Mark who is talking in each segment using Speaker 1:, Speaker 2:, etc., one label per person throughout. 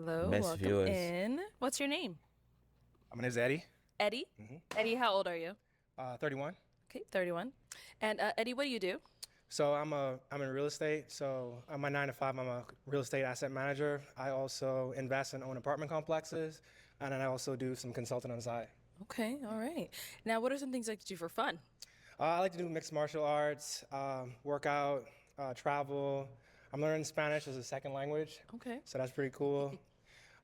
Speaker 1: Hello,
Speaker 2: Best
Speaker 1: welcome
Speaker 2: viewers.
Speaker 1: in. What's your name?
Speaker 3: My name is Eddie.
Speaker 1: Eddie? Eddie, how old are you?
Speaker 3: 31.
Speaker 1: Okay, 31. And Eddie, what do you do?
Speaker 3: So I'm in real estate. So on my 9 to 5, I'm a real estate asset manager. I also invest and own apartment complexes, and then I also do some consulting on the side.
Speaker 1: Okay, all right. Now, what are some things you like to do for fun?
Speaker 3: I like to do mixed martial arts, workout, travel. I'm learning Spanish as a second language.
Speaker 1: Okay.
Speaker 3: So that's pretty cool.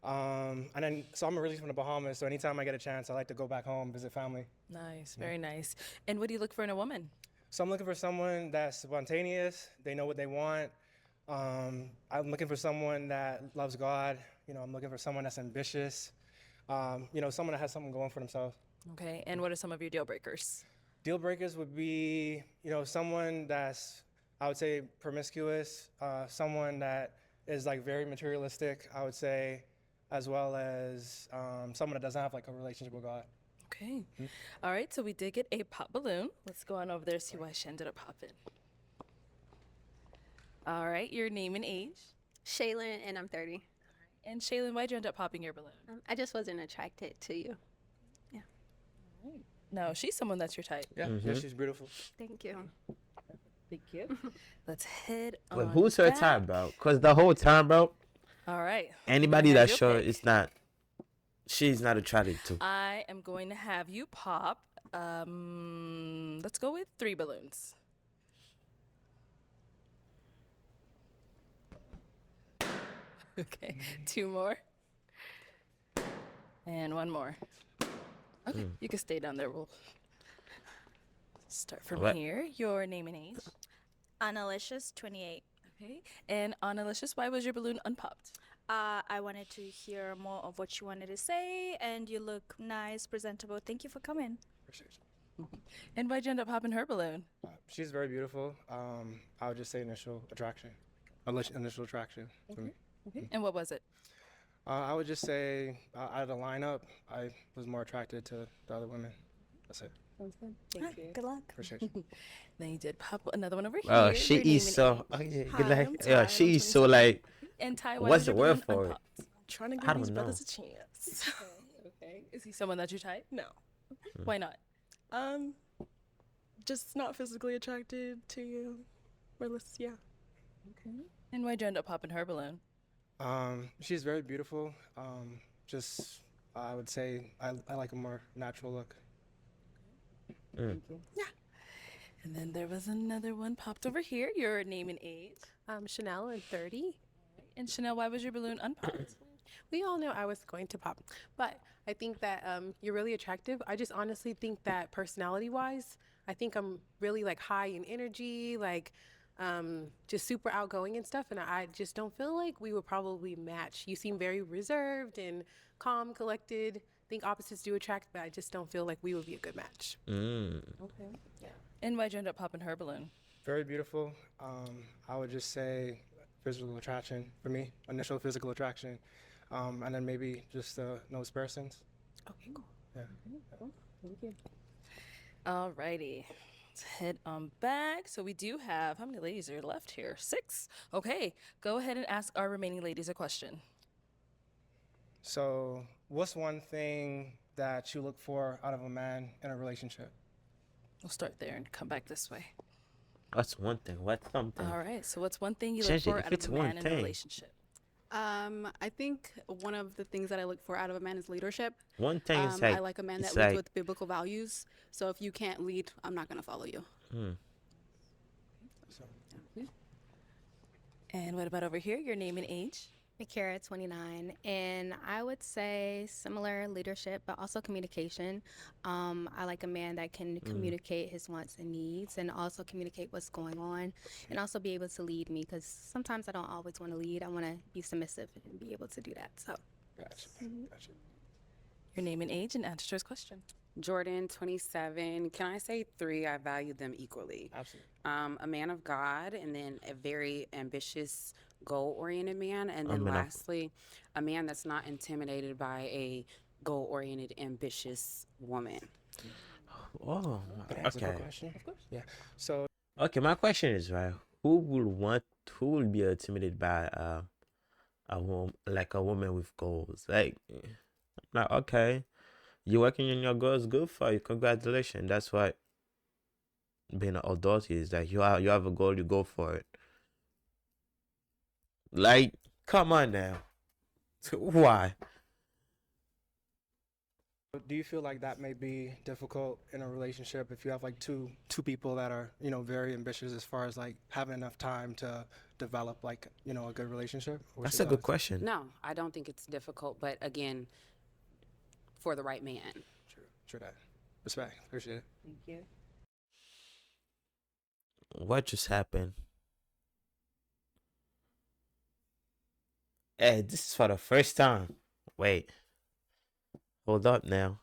Speaker 3: So I'm originally from the Bahamas, so anytime I get a chance, I like to go back home, visit family.
Speaker 1: Nice, very nice. And what do you look for in a woman?
Speaker 3: So I'm looking for someone that's spontaneous. They know what they want. I'm looking for someone that loves God. I'm looking for someone that's ambitious. Someone that has something going for themselves.
Speaker 1: Okay, and what are some of your deal breakers?
Speaker 3: Deal breakers would be, someone that's, I would say, promiscuous, someone that is like very materialistic, I would say, as well as someone that doesn't have like a relationship with God.
Speaker 1: Okay. All right, so we did get a pop balloon. Let's go on over there, see why she ended up popping. All right, your name and age.
Speaker 4: Shaylin, and I'm 30.
Speaker 1: And Shaylin, why'd you end up popping your balloon?
Speaker 4: I just wasn't attracted to you. Yeah.
Speaker 1: No, she's someone that's your type.
Speaker 3: Yeah, she's beautiful.
Speaker 4: Thank you.
Speaker 1: Thank you. Let's head
Speaker 2: Wait,
Speaker 1: on
Speaker 2: who's her
Speaker 1: back.
Speaker 2: type, bro? Because the whole time, bro,
Speaker 1: All right.
Speaker 2: anybody
Speaker 1: Have
Speaker 2: that's
Speaker 1: your
Speaker 2: sure
Speaker 1: pick.
Speaker 2: she's not attracted to.
Speaker 1: I am going to have you pop. Let's go with 3 balloons. Okay, 2 more. And 1 more. Okay, you can stay down there. We'll start from
Speaker 2: What?
Speaker 1: here. Your name and age.
Speaker 5: Annalicious, 28.
Speaker 1: Okay. And Annalicious, why was your balloon unpopped?
Speaker 5: I wanted to hear more of what you wanted to say, and you look nice, presentable. Thank you for coming.
Speaker 3: Appreciate you.
Speaker 1: And why'd you end up popping her balloon?
Speaker 3: She's very beautiful. I would just say initial attraction. Initial attraction for me.
Speaker 1: Okay. And what was it?
Speaker 3: I would just say out of the lineup, I was more attracted to the other women. That's it.
Speaker 1: Sounds good. Thank you.
Speaker 5: Good luck.
Speaker 3: Appreciate you.
Speaker 1: Then you did pop another one over here.
Speaker 2: Oh,
Speaker 1: Your
Speaker 2: she
Speaker 1: name
Speaker 2: is
Speaker 1: and
Speaker 2: so.
Speaker 1: age.
Speaker 2: Oh, yeah,
Speaker 5: Hi,
Speaker 2: good luck.
Speaker 5: I'm
Speaker 2: Yeah,
Speaker 5: Ty,
Speaker 2: she
Speaker 5: I'm
Speaker 2: is so
Speaker 5: 27.
Speaker 2: like.
Speaker 1: And Ty, why
Speaker 2: What's
Speaker 1: was
Speaker 2: the
Speaker 1: your
Speaker 2: word
Speaker 1: balloon
Speaker 2: for it?
Speaker 1: unpopped?
Speaker 5: Trying to
Speaker 2: I
Speaker 5: give
Speaker 2: don't
Speaker 5: these
Speaker 2: know.
Speaker 5: brothers a chance.
Speaker 1: Okay. Is he someone that you type?
Speaker 5: No.
Speaker 1: Why not?
Speaker 5: Just not physically attracted to you. Yeah.
Speaker 1: Okay. And why'd you end up popping her balloon?
Speaker 3: She's very beautiful. I would say I like a more natural look.
Speaker 1: And then there was another one popped over here. Your name and age.
Speaker 6: Chanel, and 30.
Speaker 1: And Chanel, why was your balloon unpopped?
Speaker 6: We all knew I was going to pop, but I think that you're really attractive. I just honestly think that personality-wise, I think I'm really like high in energy, like just super outgoing and stuff, and I just don't feel like we would probably match. You seem very reserved and calm, collected. I think opposites do attract, but I just don't feel like we would be a good match.
Speaker 1: Okay. Yeah. And why'd you end up popping her balloon?
Speaker 3: Very beautiful. I would just say physical attraction for me, initial physical attraction, and then maybe just nose persons.
Speaker 1: Okay, cool.
Speaker 3: Yeah.
Speaker 1: Thank you. All righty. Let's head on back. So we do have, how many ladies are left here? 6. Okay. Go ahead and ask our remaining ladies a question.
Speaker 3: So, what's one thing that you look for out of a man in a relationship?
Speaker 1: We'll start there and come back this way.
Speaker 2: What's one thing? What's something?
Speaker 1: All right. So what's one thing you look
Speaker 2: Change it
Speaker 1: for
Speaker 2: if
Speaker 1: out
Speaker 2: it's
Speaker 1: of a
Speaker 2: one
Speaker 1: man in a
Speaker 2: thing.
Speaker 1: relationship?
Speaker 7: I think one of the things that I look for out of a man is leadership.
Speaker 2: One thing is like.
Speaker 7: I like a man that
Speaker 2: it's
Speaker 7: leads
Speaker 2: like-
Speaker 7: with biblical values. So if you can't lead, I'm not going to follow you.
Speaker 1: And what about over here? Your name and age?
Speaker 4: Akira, 29, and I would say similar leadership, but also communication. I like a man that can communicate his wants and needs, and also communicate what's going on, and also be able to lead me, because sometimes I don't always want to lead. I want to be submissive and be able to do that. So,
Speaker 3: Gotcha. Gotcha.
Speaker 1: Your name and age and answer to his question.
Speaker 8: Jordan, 27. Can I say 3? I value them equally.
Speaker 3: Absolutely.
Speaker 8: A man of God, and then a very ambitious, goal-oriented man, and then
Speaker 2: man of-
Speaker 8: lastly, a man that's not intimidated by a goal-oriented, ambitious woman.
Speaker 2: Oh,
Speaker 3: Can I answer the
Speaker 2: okay.
Speaker 3: question? Of course. Yeah. So,
Speaker 2: Okay, my question is right. Who will be intimidated by like a woman with goals. Like, okay, you working on your goals, good for you. Congratulations. That's what being an adult is. Like you have a goal, you go for it. Like, come on now. Why?
Speaker 3: Do you feel like that may be difficult in a relationship if you have like two people that are, you know, very ambitious as far as like having enough time to develop like, you know, a good relationship? What's
Speaker 2: That's a
Speaker 3: your
Speaker 2: good
Speaker 3: thoughts?
Speaker 2: question.
Speaker 8: No, I don't think it's difficult, but again, for the right man.
Speaker 3: True that. Respect. Appreciate it.
Speaker 1: Thank you.
Speaker 2: What just happened? Hey, this is for the first time. Wait. Hold up now.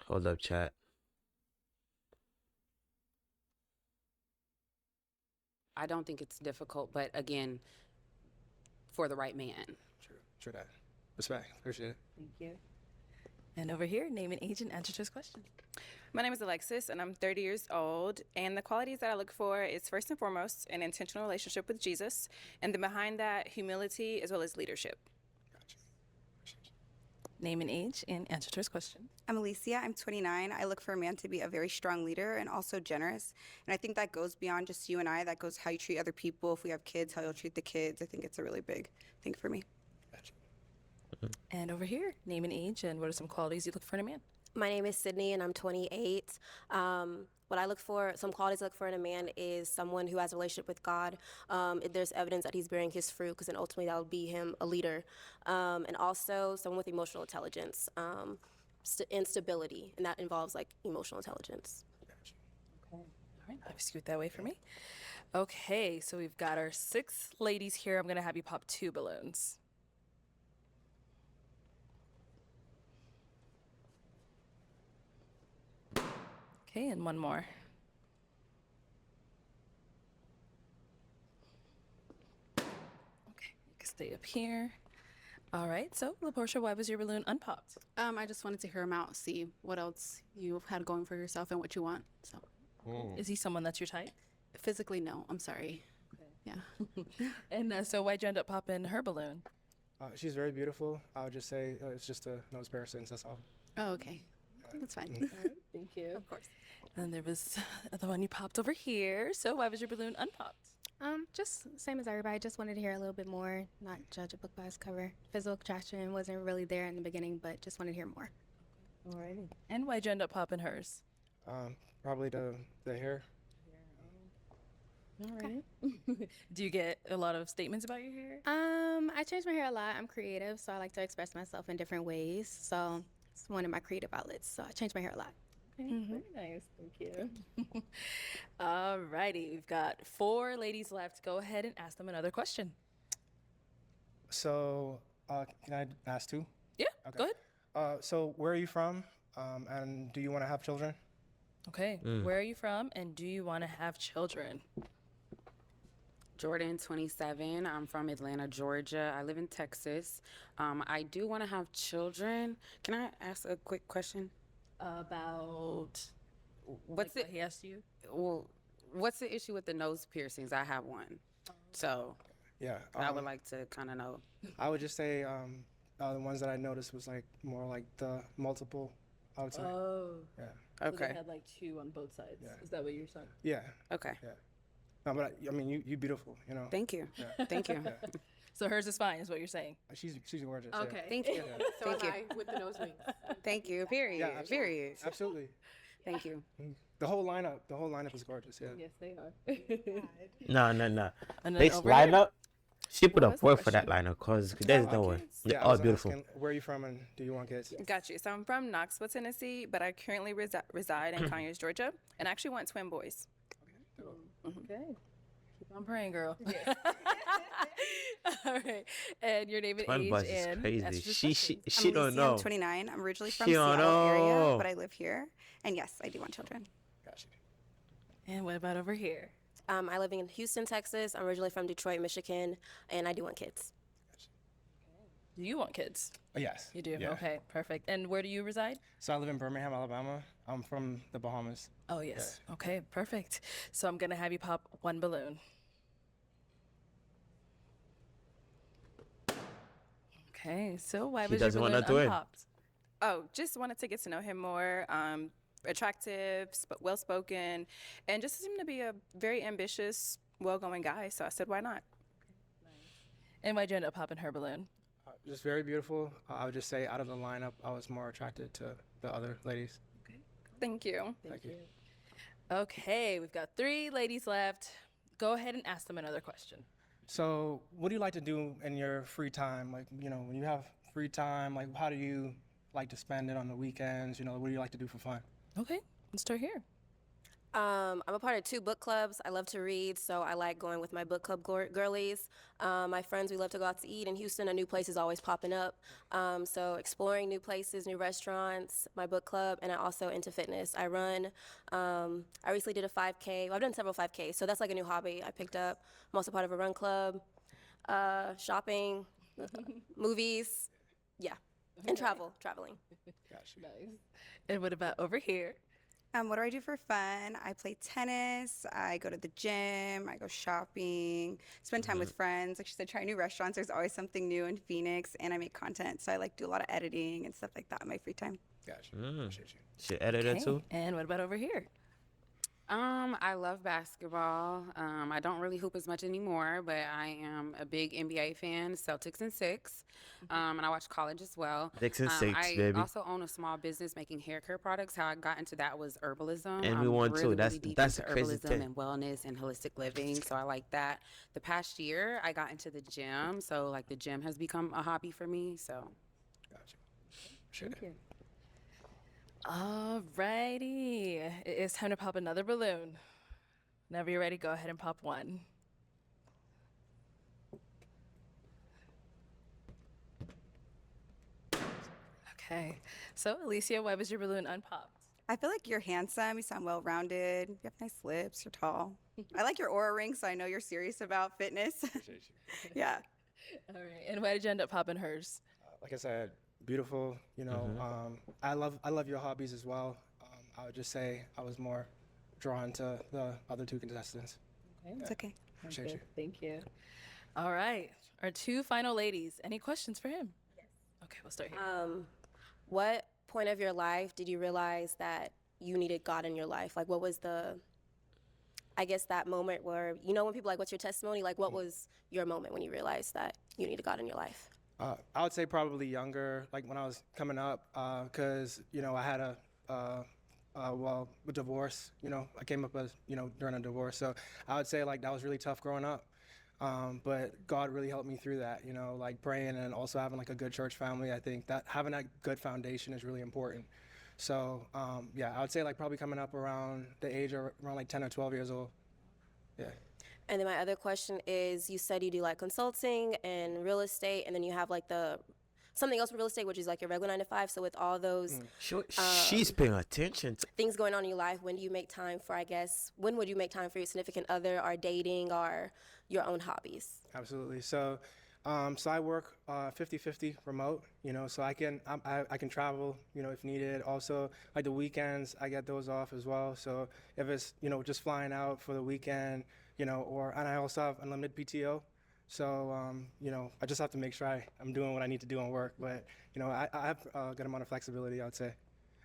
Speaker 2: Hold up, chat.
Speaker 8: I don't think it's difficult, but again, for the right man.
Speaker 3: True that. Respect. Appreciate it.
Speaker 1: Thank you. And over here, name an age and answer to this question.
Speaker 9: My name is Alexis, and I'm 30 years old. And the qualities that I look for is first and foremost an intentional relationship with Jesus, and then behind that, humility as well as leadership.
Speaker 1: Name an age and answer to this question.
Speaker 10: I'm Alicia. I'm 29. I look for a man to be a very strong leader and also generous. And I think that goes beyond just you and I. That goes how you treat other people. If we have kids, how you'll treat the kids. I think it's a really big thing for me.
Speaker 1: And over here, name an age and what are some qualities you look for in a man?
Speaker 11: My name is Sydney, and I'm 28. What I look for, some qualities I look for in a man is someone who has a relationship with God. If there's evidence that he's bearing his fruit, because then ultimately that will be him a leader. And also someone with emotional intelligence and stability, and that involves like emotional intelligence.
Speaker 1: Okay. All right, I'll scoot that way for me. Okay, so we've got our 6 ladies here. I'm going to have you pop 2 balloons. Okay, and one more. Okay, you can stay up here. All right, so LaPortia, why was your balloon unpopped?
Speaker 7: I just wanted to hear him out, see what else you had going for yourself and what you want. So,
Speaker 1: Is he someone that's your type?
Speaker 7: physically, no. I'm sorry. Yeah.
Speaker 1: And so why'd you end up popping her balloon?
Speaker 3: She's very beautiful. I would just say it's just a nose parasite. That's all.
Speaker 7: Oh, okay. That's fine.
Speaker 1: Thank you.
Speaker 7: Of course.
Speaker 1: And there was the one you popped over here. So why was your balloon unpopped?
Speaker 4: Just same as everybody. Just wanted to hear a little bit more, not judge a book by its cover. Physical attraction wasn't really there in the beginning, but just wanted to hear more.
Speaker 1: Alrighty. And why'd you end up popping hers?
Speaker 3: Probably the hair.
Speaker 1: Alright. Do you get a lot of statements about your hair?
Speaker 4: I change my hair a lot. I'm creative, so I like to express myself in different ways. So it's one of my creative outlets. So I change my hair a lot.
Speaker 1: Okay, very nice. Thank you. Alrighty, we've got 4 ladies left. Go ahead and ask them another question.
Speaker 3: So, can I ask 2?
Speaker 1: Yeah,
Speaker 3: Okay.
Speaker 1: go ahead.
Speaker 3: So where are you from? And do you want to have children?
Speaker 1: Okay, where are you from and do you want to have children?
Speaker 8: Jordan, 27. I'm from Atlanta, Georgia. I live in Texas. I do want to have children. Can I ask a quick question?
Speaker 1: About
Speaker 8: What's
Speaker 1: what he asked you?
Speaker 8: Well, what's the issue with the nose piercings? I have one. So
Speaker 3: Yeah.
Speaker 8: I would like to kind of know.
Speaker 3: I would just say the ones that I noticed was like more like the multiple. I would say.
Speaker 1: Oh.
Speaker 3: Yeah.
Speaker 1: So
Speaker 8: Okay.
Speaker 1: they had like 2 on both sides.
Speaker 3: Yeah.
Speaker 1: Is that what you're saying?
Speaker 3: Yeah.
Speaker 8: Okay.
Speaker 3: No, but I mean, you beautiful. You know.
Speaker 8: Thank you.
Speaker 3: Yeah.
Speaker 8: Thank you.
Speaker 3: Yeah.
Speaker 1: So hers is fine, is what you're saying.
Speaker 3: She's gorgeous. yeah.
Speaker 1: Okay.
Speaker 8: Thank you.
Speaker 3: Yeah.
Speaker 6: So
Speaker 8: Thank
Speaker 6: am
Speaker 8: you.
Speaker 6: I with the nose rings.
Speaker 8: Thank you. Period.
Speaker 3: Yeah, absolutely.
Speaker 8: Period.
Speaker 3: Absolutely.
Speaker 8: Thank you.
Speaker 3: The whole lineup is gorgeous. Yeah.
Speaker 1: Yes, they are.
Speaker 2: No.
Speaker 1: And then
Speaker 2: This
Speaker 1: over here.
Speaker 2: lineup, she put
Speaker 9: What
Speaker 2: a
Speaker 9: was the
Speaker 2: word for that
Speaker 9: question?
Speaker 2: lineup because there's no way.
Speaker 9: kids?
Speaker 2: They're
Speaker 3: I
Speaker 2: all
Speaker 3: was
Speaker 2: beautiful.
Speaker 3: asking, where are you from and do you want kids?
Speaker 9: Got you. So I'm from Knoxville, Tennessee, but I currently reside in Conyers, Georgia, and I actually want twin boys.
Speaker 1: Okay. Keep on praying, girl. All right. And your name and
Speaker 2: Twin
Speaker 1: age
Speaker 2: buzz is
Speaker 1: and
Speaker 2: crazy.
Speaker 1: answer to this
Speaker 2: She
Speaker 1: question.
Speaker 2: she
Speaker 10: I'm
Speaker 2: don't
Speaker 10: Lucy,
Speaker 2: know.
Speaker 10: I'm 29. I'm originally from
Speaker 2: She don't
Speaker 10: Seattle area,
Speaker 2: know.
Speaker 10: but I live here. And yes, I do want children.
Speaker 3: Got you.
Speaker 1: And what about over here?
Speaker 11: I live in Houston, Texas. I'm originally from Detroit, Michigan, and I do want kids.
Speaker 1: Do you want kids?
Speaker 3: Yes.
Speaker 1: You do?
Speaker 3: Yeah.
Speaker 1: Okay, perfect. And where do you reside?
Speaker 3: So I live in Birmingham, Alabama. I'm from the Bahamas.
Speaker 1: Oh, yes. Okay, perfect. So I'm going to have you pop one balloon. Okay, so why
Speaker 2: She
Speaker 1: was your
Speaker 2: doesn't
Speaker 1: balloon
Speaker 2: wanna do it.
Speaker 1: unpopped?
Speaker 9: Oh, just wanted to get to know him more. Attractive, well spoken, and just seemed to be a very ambitious, well going guy. So I said, why not?
Speaker 1: And why'd you end up popping her balloon?
Speaker 3: Just very beautiful. I would just say out of the lineup, I was more attracted to the other ladies.
Speaker 9: Thank you.
Speaker 3: Thank you.
Speaker 1: Okay, we've got 3 ladies left. Go ahead and ask them another question.
Speaker 3: So what do you like to do in your free time? Like, when you have free time, like how do you like to spend it on the weekends? What do you like to do for fun?
Speaker 1: Okay, let's start here.
Speaker 11: I'm a part of 2 book clubs. I love to read, so I like going with my book club girlies. My friends, we love to go out to eat in Houston. A new place is always popping up. So exploring new places, new restaurants, my book club, and I also into fitness. I run. I recently did a 5K. Well, I've done several 5Ks, so that's like a new hobby I picked up. I'm also part of a run club, shopping, movies, yeah, and traveling.
Speaker 3: Gotcha.
Speaker 1: Nice. And what about over here?
Speaker 10: What do I do for fun? I play tennis. I go to the gym. I go shopping. Spend time with friends. Like she said, try new restaurants. There's always something new in Phoenix, and I make content, so I like do a lot of editing and stuff like that in my free time.
Speaker 3: Gotcha.
Speaker 2: Mm. She edited
Speaker 1: Okay,
Speaker 2: too.
Speaker 1: and what about over here?
Speaker 8: I love basketball. I don't really hoop as much anymore, but I am a big NBA fan, Celtics and 6. And I watch college as well.
Speaker 2: 6 and 6,
Speaker 8: I
Speaker 2: baby.
Speaker 8: also own a small business making hair care products. How I got into that was herbalism.
Speaker 2: And
Speaker 8: I'm
Speaker 2: we want
Speaker 8: really,
Speaker 2: to. That's
Speaker 8: really deep
Speaker 2: the
Speaker 8: into
Speaker 2: crazy
Speaker 8: herbalism
Speaker 2: thing.
Speaker 8: and wellness and holistic living. So I like that. The past year, I got into the gym. So like the gym has become a hobby for me. So
Speaker 3: Gotcha. Sure.
Speaker 1: Alrighty, it is time to pop another balloon. Whenever you're ready, go ahead and pop one. Okay, so Alicia, why was your balloon unpopped?
Speaker 10: I feel like you're handsome. You sound well-rounded. You have nice lips. You're tall. I like your aura ring, so I know you're serious about fitness. Yeah.
Speaker 1: All right, and why did you end up popping hers?
Speaker 3: Like I said, beautiful. I love your hobbies as well. I would just say I was more drawn to the other 2 contestants.
Speaker 1: Okay.
Speaker 10: It's okay.
Speaker 3: Appreciate you.
Speaker 1: Thank you. All right, our 2 final ladies. Any questions for him? Yes. Okay, we'll start here.
Speaker 11: What point of your life did you realize that you needed God in your life? Like, what was that moment where, when people like, what's your testimony? Like, what was your moment when you realized that you needed God in your life?
Speaker 3: I would say probably younger, like when I was coming up, because, I had a divorce, I came up as, during a divorce. So I would say like that was really tough growing up. But God really helped me through that, like praying and also having like a good church family. I think that having that good foundation is really important. So, I would say like probably coming up around the age of around like 10 or 12 years old. Yeah.
Speaker 11: And then my other question is, you said you do like consulting and real estate, and then you have like something else in real estate, which is like your regular 9 to 5. So with all those
Speaker 2: She's paying attention to
Speaker 11: things going on in your life, when do you make time for, when would you make time for your significant other or dating or your own hobbies?
Speaker 3: Absolutely. So I work 50-50 remote, so I can travel, if needed. Also, like the weekends, I get those off as well. So if it's, just flying out for the weekend, and I also have unlimited PTO. So, I just have to make sure I'm doing what I need to do on work. But, I have a good amount of flexibility, I would say.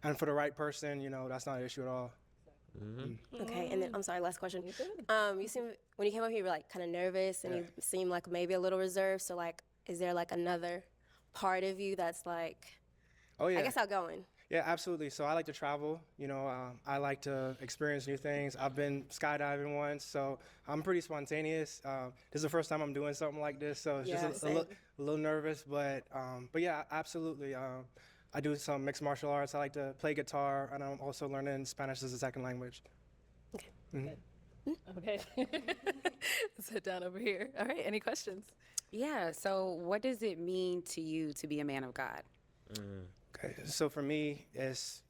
Speaker 3: And for the right person, that's not an issue at all.
Speaker 11: Okay, and then I'm sorry, last question. You seem, when you came up here, you were like kind of nervous, and you seemed like maybe a little reserved. So like, is there like another part of you that's like,
Speaker 3: Oh yeah,
Speaker 11: I guess outgoing?
Speaker 3: Yeah, absolutely. So I like to travel. I like to experience new things. I've been skydiving once, so I'm pretty spontaneous. This is the first time I'm doing something like this, so it's just a little nervous. But yeah, absolutely. I do some mixed martial arts. I like to play guitar, and I'm also learning Spanish as a second language.
Speaker 11: Okay.
Speaker 3: Mm-hmm.
Speaker 1: Okay. Let's head down over here. All right, any questions?
Speaker 8: yeah. So what does it mean to you to be a man of God?
Speaker 3: Okay, so for me, it's,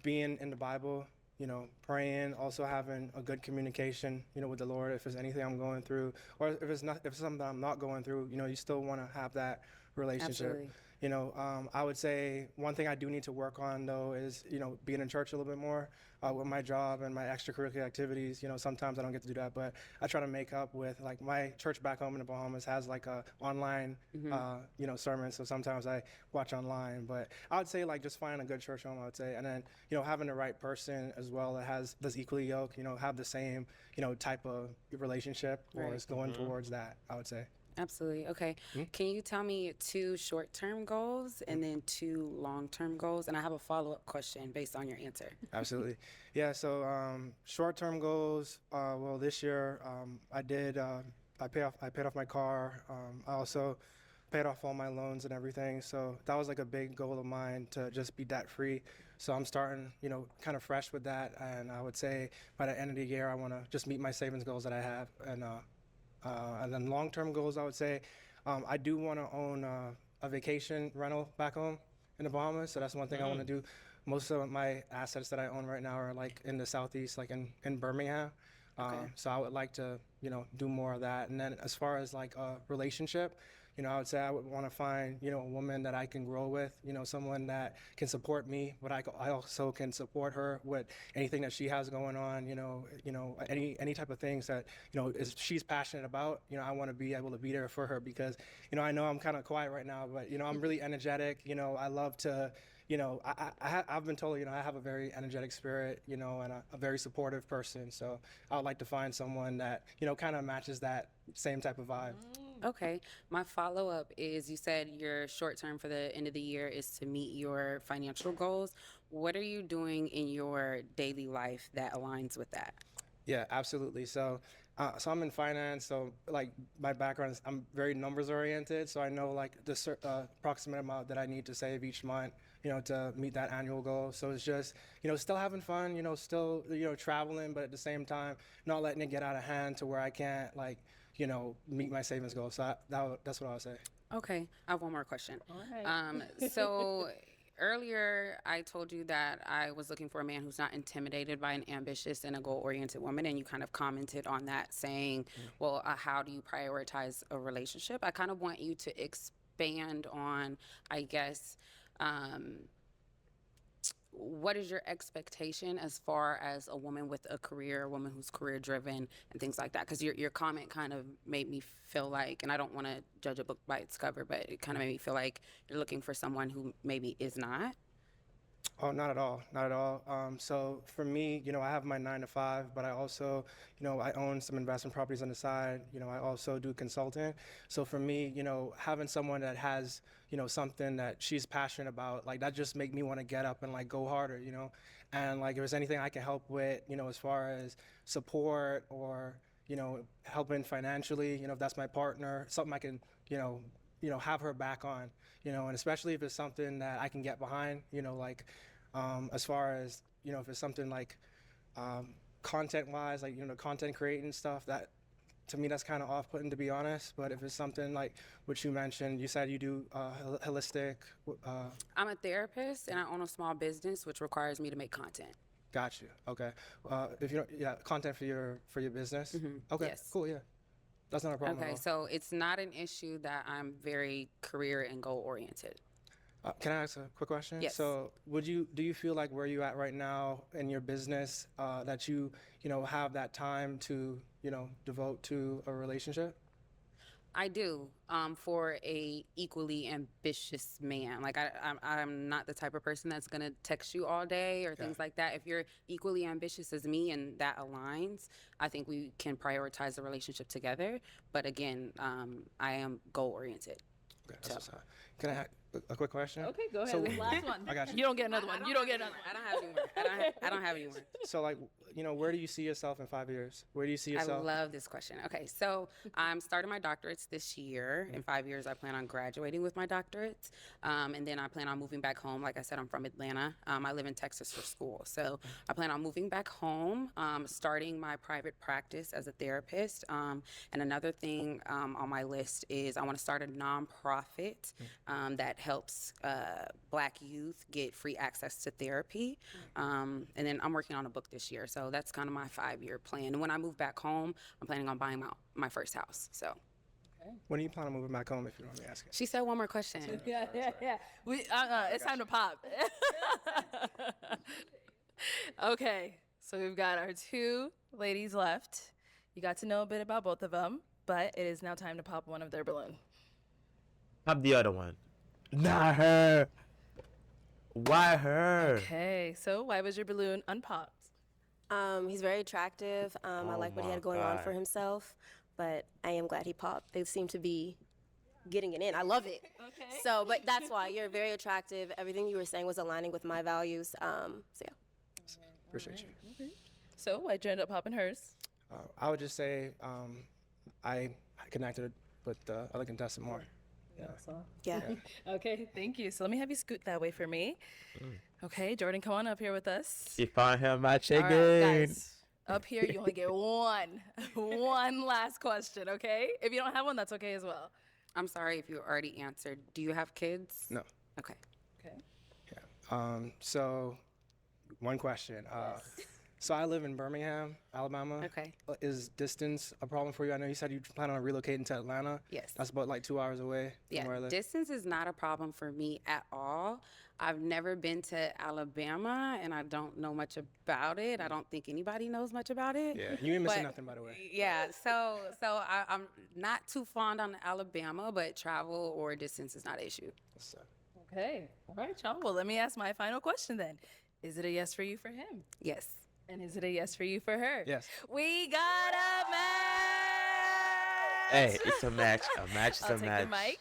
Speaker 3: being in the Bible, praying, also having a good communication, with the Lord. If there's anything I'm going through, or if it's something that I'm not going through, you still want to have that relationship.
Speaker 8: Absolutely.
Speaker 3: You know, I would say one thing I do need to work on though is, you know, being in church a little bit more with my job and my extracurricular activities. You know, sometimes I don't get to do that, but I try to make up with, like, my church back home in the Bahamas has like a online, you know, sermon. So sometimes I watch online, but I would say like just finding a good church home, I would say. And then, you know, having the right person as well that that's equally yoked, you know, have the same, you know, type of relationship or
Speaker 8: Right.
Speaker 3: is going towards that, I would say.
Speaker 8: Absolutely. Okay.
Speaker 3: Mhm.
Speaker 8: Can you tell me 2 short-term goals and then 2 long-term goals? And I have a follow-up question based on your answer.
Speaker 3: Absolutely. Yeah, so short-term goals, well, this year I did, I paid off my car. I also paid off all my loans and everything. So that was like a big goal of mine to just be debt-free. So I'm starting, you know, kind of fresh with that. And I would say by the end of the year, I want to just meet my savings goals that I have. And then long-term goals, I would say, I do want to own a vacation rental back home in the Bahamas. So that's one thing I want to do. Most of my assets that I own right now are like in the Southeast, like in Birmingham. So I would like to, you know, do more of that. And then as far as like a relationship, you know, I would say I would want to find, you know, a woman that I can grow with, you know, someone that can support me, but I also can support her with anything that she has going on, you know, any type of things that, you know, she's passionate about. You know, I want to be able to be there for her because, you know I'm kind of quiet right now, but, you know, I'm really energetic. You know, I love to, you know, I've been told, you know, I have a very energetic spirit, you know, and a very supportive person. So I would like to find someone that, you know, kind of matches that same type of vibe.
Speaker 8: Okay. My follow-up is you said your short term for the end of the year is to meet your financial goals. What are you doing in your daily life that aligns with that?
Speaker 3: Yeah, absolutely. So I'm in finance. So like my background is I'm very numbers oriented. So I know like the approximate amount that I need to save each month, you know, to meet that annual goal. So it's just, you know, still having fun, you know, still, you know, traveling, but at the same time, not letting it get out of hand to where I can't like, you know, meet my savings goal. So that's what I would say.
Speaker 8: Okay. I have one more question.
Speaker 1: All right.
Speaker 8: So earlier I told you that I was looking for a man who's not intimidated by an ambitious and a goal-oriented woman, and you kind of commented on that saying, well, how do you prioritize a relationship? I kind of want you to expand on, I guess, what is your expectation as far as a woman with a career, a woman who's career driven and things like that? Because your comment kind of made me feel like, and I don't want to judge a book by its cover, but it kind of made me feel like you're looking for someone who maybe is not.
Speaker 3: Oh, not at all, not at all. So for me, you know, I have my 9 to 5, but I also, you know, I own some investment properties on the side. You know, I also do consulting. So for me, you know, having someone that has, you know, something that she's passionate about, like that just make me want to get up and like go harder, you know. And like if there's anything I can help with, you know, as far as support or, you know, helping financially, you know, if that's my partner, something I can, you know, have her back on, you know, and especially if it's something that I can get behind, you know, like as far as, you know, if it's something like content wise, like, you know, content creating stuff, that to me that's kind of off-putting, to be honest. But if it's something like what you mentioned, you said you do holistic.
Speaker 8: I'm a therapist and I own a small business, which requires me to make content.
Speaker 3: Got you. Okay. If you don't, yeah, content for your business. Okay.
Speaker 8: Yes.
Speaker 3: Cool. Yeah. That's not a problem.
Speaker 8: Okay,
Speaker 3: at all.
Speaker 8: so it's not an issue that I'm very career and goal oriented.
Speaker 3: Can I ask a quick question?
Speaker 8: Yes.
Speaker 3: So, do you feel like where you at right now in your business that you know have that time to, you know, devote to a relationship?
Speaker 8: I do, for a equally ambitious man. Like I'm not the type of person that's gonna text you all day or things like that. If you're equally ambitious as me and that aligns, I think we can prioritize the relationship together. But again, I am goal oriented.
Speaker 3: Okay, that's what's up. Can I ask a quick question?
Speaker 1: Okay, go ahead.
Speaker 3: So-
Speaker 1: Last one.
Speaker 3: I got you.
Speaker 1: You don't get another one. You don't get another one.
Speaker 8: I don't have anymore. I don't have anymore.
Speaker 3: So, like, you know, where do you see yourself in 5 years? Where do you see
Speaker 8: I
Speaker 3: yourself?
Speaker 8: love this question. Okay, so I'm starting my doctorates this year. In 5 years, I plan on graduating with my doctorates. And then I plan on moving back home. Like I said, I'm from Atlanta. I live in Texas for school. So I plan on moving back home, starting my private practice as a therapist. And another thing on my list is I want to start a nonprofit that helps Black youth get free access to therapy. And then I'm working on a book this year. So that's kind of my 5-year plan. And when I move back home, I'm planning on buying my first house. So.
Speaker 3: When are you planning on moving back home, if you don't mind me asking?
Speaker 8: She said one more question.
Speaker 1: Yeah. It's time to pop. Okay, so we've got our 2 ladies left. You got to know a bit about both of them, but it is now time to pop one of their balloon.
Speaker 2: Pop the other one. Not her. Why her?
Speaker 1: Okay, so why was your balloon unpopped?
Speaker 11: He's very attractive. I like what he had going on for himself, but I am glad he popped. They seem to be getting it in. I love it.
Speaker 1: Okay.
Speaker 11: So, but that's why you're very attractive. Everything you were saying was aligning with my values. So yeah.
Speaker 3: Appreciate you.
Speaker 1: Okay. So why'd you end up popping hers?
Speaker 3: I would just say I connected with the other contestant more.
Speaker 11: Yeah.
Speaker 1: Okay, thank you. So let me have you scoot that way for me. Okay, Jordan, come on up here with us.
Speaker 2: She found her match
Speaker 1: All right,
Speaker 2: again.
Speaker 1: guys. Up here, you only get one last question, okay? If you don't have one, that's okay as well.
Speaker 8: I'm sorry if you already answered. Do you have kids?
Speaker 3: No.
Speaker 8: Okay.
Speaker 1: Okay.
Speaker 3: So, one question. So I live in Birmingham, Alabama.
Speaker 8: Okay.
Speaker 3: Is distance a problem for you? I know you said you plan on relocating to Atlanta.
Speaker 8: Yes.
Speaker 3: That's about like 2 hours away from where I
Speaker 8: Yeah,
Speaker 3: live.
Speaker 8: distance is not a problem for me at all. I've never been to Alabama, and I don't know much about it. I don't think anybody knows much about it.
Speaker 3: Yeah, you ain't missing
Speaker 8: But,
Speaker 3: nothing, by the way.
Speaker 8: Yeah, so I'm not too fond on Alabama, but travel or distance is not an issue.
Speaker 1: Okay. All right, y'all. Well, let me ask my final question then. Is it a yes for you for him?
Speaker 8: Yes.
Speaker 1: And is it a yes for you for her?
Speaker 3: Yes.
Speaker 1: We got a match!
Speaker 2: Hey, it's a match. A match is
Speaker 1: I'll
Speaker 2: a
Speaker 1: take
Speaker 2: match.
Speaker 1: the mic.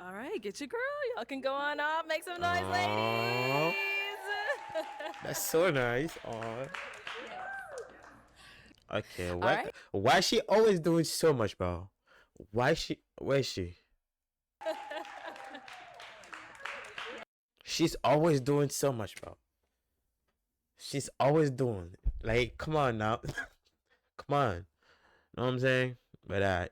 Speaker 1: All right, get your girl. Y'all can go on up. Make some noise,
Speaker 2: Aw.
Speaker 1: ladies.
Speaker 2: That's so nice. Aw. Okay, what?
Speaker 1: right.
Speaker 2: Why she always doing so much, bro? Where is she? She's always doing so much, bro. She's always doing. Like, come on now. Come on. Know what I'm saying? But